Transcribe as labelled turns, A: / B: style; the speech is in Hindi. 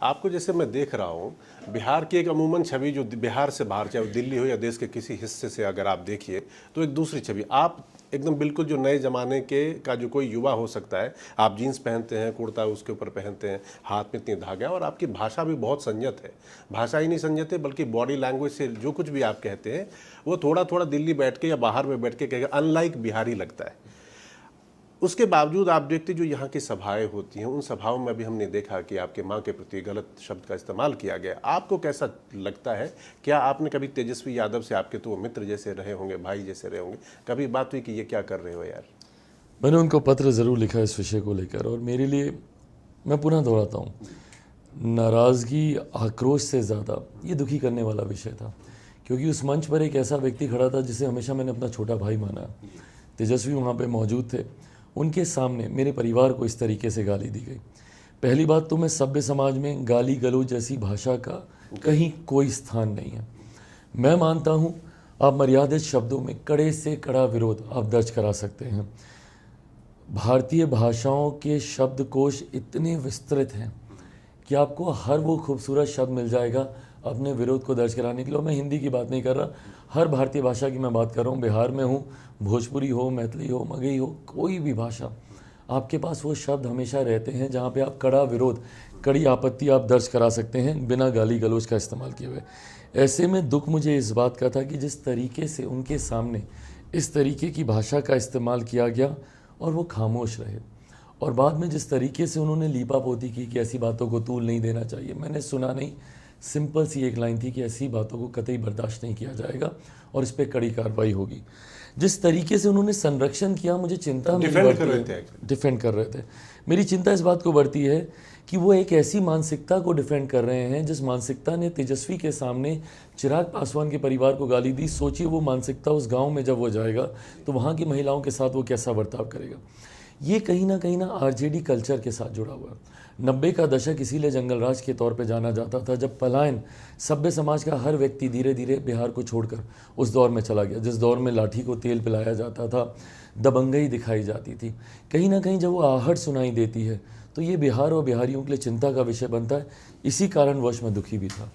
A: आपको जैसे मैं देख रहा हूँ, बिहार की एक अमूमन छवि जो बिहार से बाहर, चाहे वो दिल्ली हो या देश के किसी हिस्से से अगर आप देखिए तो एक दूसरी छवि। आप एकदम बिल्कुल जो नए ज़माने के का जो कोई युवा हो सकता है, आप जीन्स पहनते हैं, कुर्ता उसके ऊपर पहनते हैं, हाथ में इतनी धागे, और आपकी भाषा भी बहुत संयत है। भाषा ही नहीं संयत है बल्कि बॉडी लैंग्वेज से जो कुछ भी आप कहते हैं वो थोड़ा थोड़ा दिल्ली बैठ के या बाहर में बैठ के कहेगा अनलाइक बिहारी लगता है। उसके बावजूद आप देखते जो यहाँ की सभाएं होती हैं, उन सभाओं में भी हमने देखा कि आपके माँ के प्रति गलत शब्द का इस्तेमाल किया गया। आपको कैसा लगता है? क्या आपने कभी तेजस्वी यादव से, आपके तो वो मित्र जैसे रहे होंगे, भाई जैसे रहे होंगे, कभी बात हुई कि ये क्या कर रहे हो यार?
B: मैंने उनको पत्र ज़रूर लिखा इस विषय को लेकर, और मेरे लिए, मैं पुनः दोहराता हूँ, नाराज़गी आक्रोश से ज़्यादा ये दुखी करने वाला विषय था, क्योंकि उस मंच पर एक ऐसा व्यक्ति खड़ा था जिसे हमेशा मैंने अपना छोटा भाई माना। तेजस्वी वहाँ पे मौजूद थे, उनके सामने मेरे परिवार को इस तरीके से गाली दी गई। पहली बात तो मैं सभ्य समाज में गाली गलौज जैसी भाषा का कहीं कोई स्थान नहीं है। मैं मानता हूँ आप मर्यादित शब्दों में कड़े से कड़ा विरोध आप दर्ज करा सकते हैं। भारतीय भाषाओं के शब्दकोश इतने विस्तृत हैं कि आपको हर वो खूबसूरत शब्द मिल जाएगा अपने विरोध को दर्ज कराने के लिए। मैं हिंदी की बात नहीं कर रहा, हर भारतीय भाषा की मैं बात कर रहा हूँ। बिहार में हूँ, भोजपुरी हो, मैथिली हो, मगही हो, कोई भी भाषा, आपके पास वो शब्द हमेशा रहते हैं जहाँ पे आप कड़ा विरोध, कड़ी आपत्ति आप दर्ज करा सकते हैं बिना गाली गलौज का इस्तेमाल किए हुए। ऐसे में दुख मुझे इस बात का था कि जिस तरीके से उनके सामने इस तरीके की भाषा का इस्तेमाल किया गया और वो खामोश रहे, और बाद में जिस तरीके से उन्होंने लीपापोती की कि ऐसी बातों को तूल नहीं देना चाहिए। मैंने सुना नहीं, सिंपल सी एक लाइन थी कि ऐसी बातों को कतई बर्दाश्त नहीं किया जाएगा और इस पर कड़ी कार्रवाई होगी। जिस तरीके से उन्होंने संरक्षण किया, मुझे चिंता
A: डिफेंड कर रहे थे।
B: मेरी चिंता इस बात को बढ़ती है कि वो एक ऐसी मानसिकता को डिफेंड कर रहे हैं जिस मानसिकता ने तेजस्वी के सामने चिराग पासवान के परिवार को गाली दी। सोचिए वो मानसिकता उस गांव में जब वो जाएगा तो वहाँ की महिलाओं के साथ वो कैसा बर्ताव करेगा। ये कहीं ना आरजेडी कल्चर के साथ जुड़ा हुआ है। 90 का दशक इसीलिए जंगल राज के तौर पे जाना जाता था, जब पलायन सभ्य समाज का हर व्यक्ति धीरे धीरे बिहार को छोड़कर उस दौर में चला गया, जिस दौर में लाठी को तेल पिलाया जाता था, दबंगई दिखाई जाती थी। कहीं ना कहीं जब वो आहट सुनाई देती है तो ये बिहार और बिहारियों के लिए चिंता का विषय बनता है। इसी कारणवश मैं दुखी भी था।